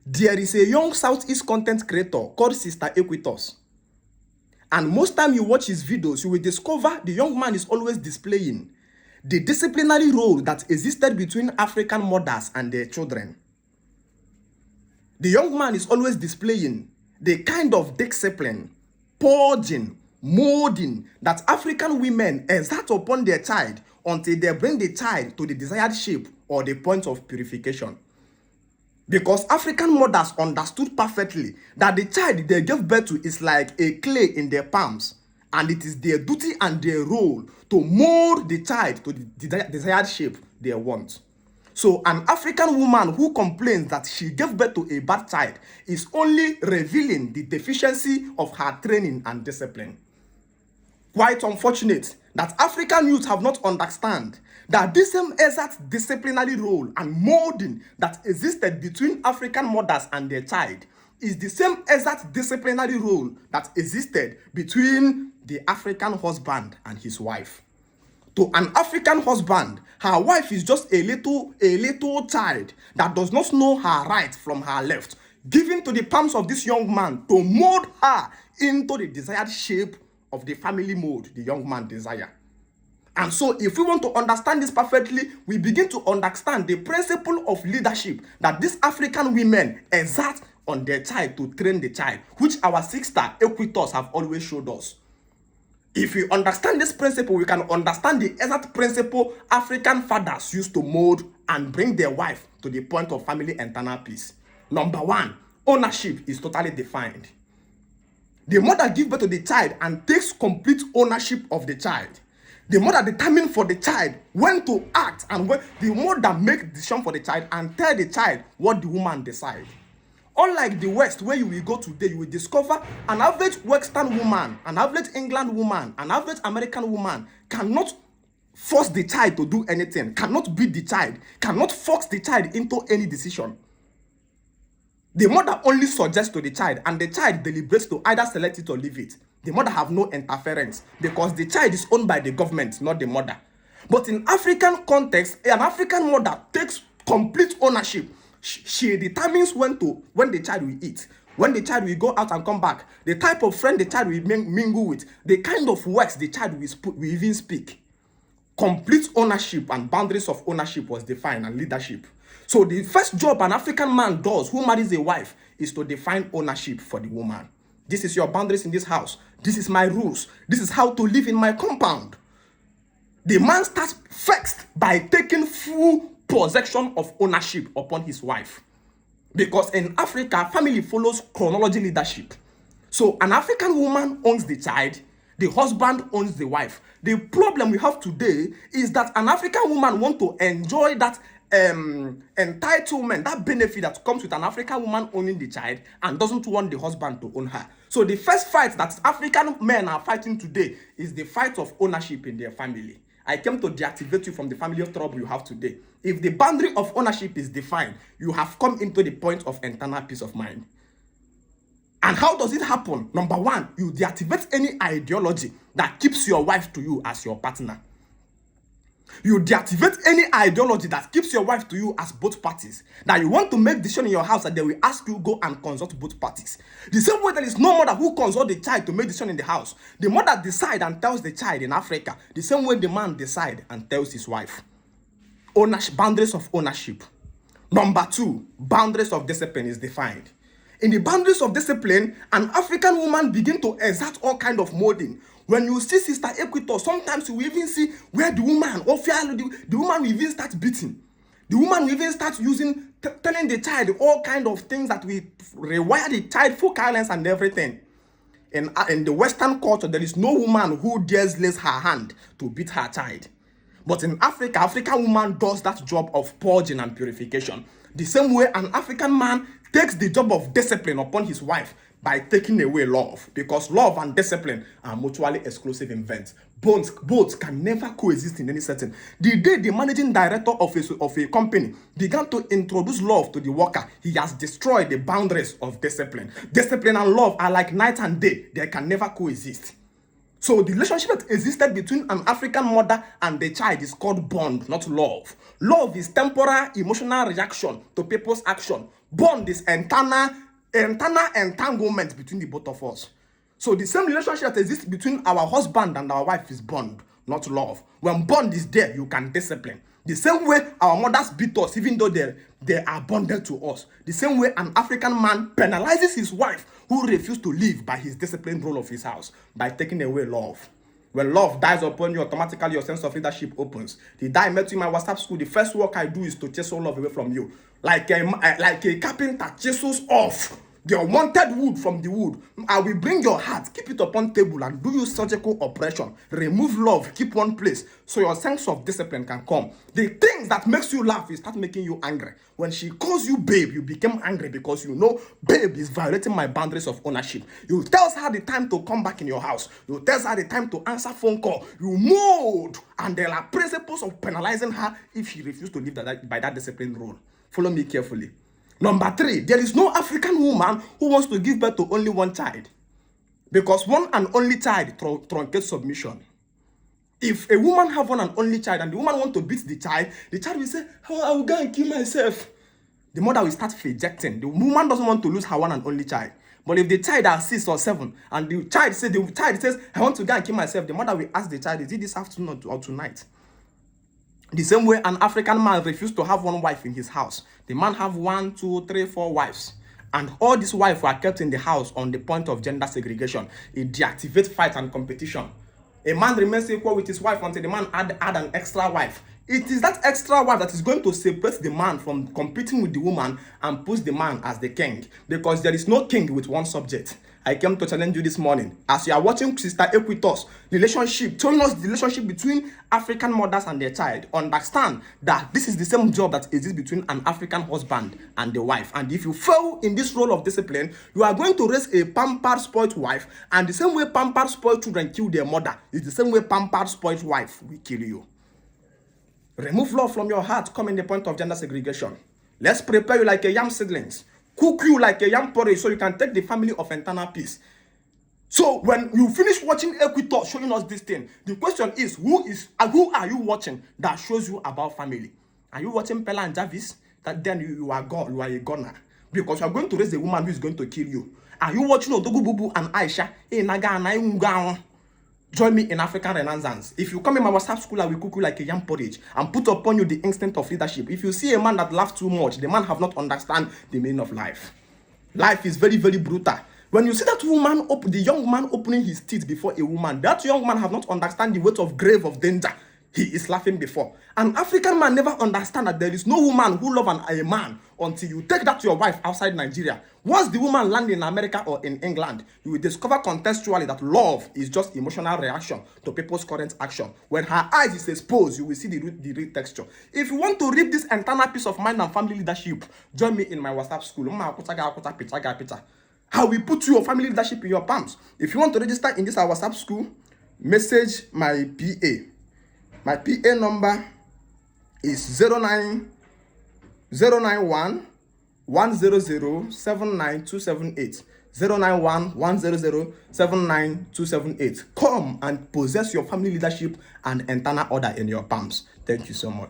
There is a young Southeast content creator called Sister Equitos. And most time you watch his videos, you will discover the young man is always displaying the disciplinary role that existed between African mothers and their children. The young man is always displaying the kind of discipline, purging, molding that African women exert upon their child until they bring the child to the desired shape or the point of purification. Because African mothers understood perfectly that the child they gave birth to is like a clay in their palms, and it is their duty and their role to mold the child to the desired shape they want. So an African woman who complains that she gave birth to a bad child is only revealing the deficiency of her training and discipline. Quite unfortunate that African youth have not understand that this same exact disciplinary role and molding that existed between African mothers and their child is the same exact disciplinary role that existed between the African husband and his wife. To an African husband, her wife is just a little child that does not know her right from her left, given to the palms of this young man to mold her into the desired shape of the family mold the young man desire. And so if we want to understand this perfectly, we begin to understand the principle of leadership that these African women exert on their child to train the child, which our sister Equitos have always showed us. If we understand this principle, we can understand the exact principle African fathers used to mold and bring their wife to the point of family internal peace. Number one, ownership is totally defined. The mother gives birth to the child and takes complete ownership of the child. The mother determines for the child when to act, and when the mother makes decision for the child and tell the child what the woman decides. Unlike the West, where you will go today, you will discover an average Western woman, an average England woman, an average American woman cannot force the child to do anything, cannot beat the child, cannot force the child into any decision. The mother only suggests to the child, and the child deliberates to either select it or leave it. The mother have no interference because the child is owned by the government, not the mother. But in African context, an African mother takes complete ownership. She determines when the child will eat, when the child will go out and come back, the type of friend the child will mingle with, the kind of words the child will even speak. Complete ownership and boundaries of ownership was defined, and leadership. So the first job an African man does who marries a wife is to define ownership for the woman. This is your boundaries in this house. This is my rules. This is how to live in my compound. The man starts first by taking full possession of ownership upon his wife. Because in Africa, family follows chronology leadership. So an African woman owns the child, the husband owns the wife. The problem we have today is that an African woman wants to enjoy that entitlement, that benefit that comes with an African woman owning the child, and doesn't want the husband to own her. So the first fight that African men are fighting today is the fight of ownership in their family. I came to deactivate you from the family of trouble you have today. If the boundary of ownership is defined, you have come into the point of internal peace of mind. And how does it happen? Number one, you deactivate any ideology that keeps your wife to you as your partner. You deactivate any ideology that keeps your wife to you as both parties. That you want to make decision in your house and they will ask you go and consult both parties. The same way there is no mother who consult the child to make decision in the house. The mother decide and tells the child in Africa. The same way the man decide and tells his wife. Ownership, boundaries of ownership. Number two, boundaries of discipline is defined. In the boundaries of discipline, an African woman begin to exert all kind of molding. When you see Sister Equitos, sometimes you will even see where the woman, or the woman will even start beating. The woman will even start telling the child all kind of things that will rewire the child for violence and everything. In the Western culture, there is no woman who dares lays her hand to beat her child. But in Africa, African woman does that job of purging and purification. The same way an African man takes the job of discipline upon his wife by taking away love, because love and discipline are mutually exclusive events. Both can never coexist in any setting. The day the managing director of a company began to introduce love to the worker, he has destroyed the boundaries of discipline. Discipline and love are like night and day. They can never coexist. So the relationship that existed between an African mother and the child is called bond, not love. Love is temporal emotional reaction to people's action. Bond is internal entanglement between the both of us. So the same relationship that exists between our husband and our wife is bond, not love. When bond is there, you can discipline. The same way our mothers beat us, even though they are bonded to us. The same way an African man penalizes his wife who refused to live by his disciplined role of his house by taking away love. When love dies upon you, automatically your sense of leadership opens. The day I met you in my WhatsApp school, the first work I do is to chase all love away from you. Like a carpenter chases off the unwanted wood from the wood. I will bring your heart, keep it upon table and do you surgical operation. Remove love, keep one place so your sense of discipline can come. The things that makes you laugh is start making you angry. When she calls you babe, you become angry because you know babe is violating my boundaries of ownership. You tell her the time to come back in your house. You tell her the time to answer phone call. You mold, and there are principles of penalizing her if she refuses to live by that discipline rule. Follow me carefully. Number 3, there is no African woman who wants to give birth to only one child, because one and only child truncates submission. If a woman have one and only child and the woman want to beat the child will say, oh, I will go and kill myself. The mother will start rejecting. The woman doesn't want to lose her one and only child. But if the child has 6 or 7 and the child says, I want to go and kill myself, the mother will ask the child, is it this afternoon or tonight? The same way an African man refused to have one wife in his house. The man have 1, 2, 3, 4 wives. And all these wives were kept in the house on the point of gender segregation. It deactivates fight and competition. A man remains equal with his wife until the man add an extra wife. It is that extra wife that is going to separate the man from competing with the woman and push the man as the king. Because there is no king with one subject. I came to challenge you this morning. As you are watching Sister Equitos relationship, showing us the relationship between African mothers and their child, understand that this is the same job that exists between an African husband and the wife. And if you fail in this role of discipline, you are going to raise a pampered, spoiled wife. And the same way pampered, spoiled children kill their mother is the same way pampered, spoiled wife will kill you. Remove love from your heart, come in the point of gender segregation. Let's prepare you like a yam seedlings. Cook you like a yam porridge so you can take the family of internal peace. So when you finish watching Equitor showing us this thing, the question is, who are you watching that shows you about family? Are you watching Pella and Jarvis? That then you are God, you are a gunner. Because you are going to raise a woman who is going to kill you. Are you watching Odogu Bubu and Aisha? Join me in African Renaissance. If you come in my WhatsApp school, I will cook you like a yam porridge and put upon you the instinct of leadership. If you see a man that laughs too much, the man have not understand the meaning of life. Life is very, very brutal. When you see that woman, the young man opening his teeth before a woman, that young man have not understand the weight of grave of danger. He is laughing before. An African man never understand that there is no woman who love a man until you take that to your wife outside Nigeria. Once the woman land in America or in England, you will discover contextually that love is just emotional reaction to people's current action. When her eyes is exposed, you will see the real texture. If you want to read this internal peace of mind and family leadership, join me in my WhatsApp school. How we put your family leadership in your palms. If you want to register in this our WhatsApp school, message my PA. My PA number is 091 100 79278. 091 100 79278. Come and possess your family leadership and internal order in your palms. Thank you so much.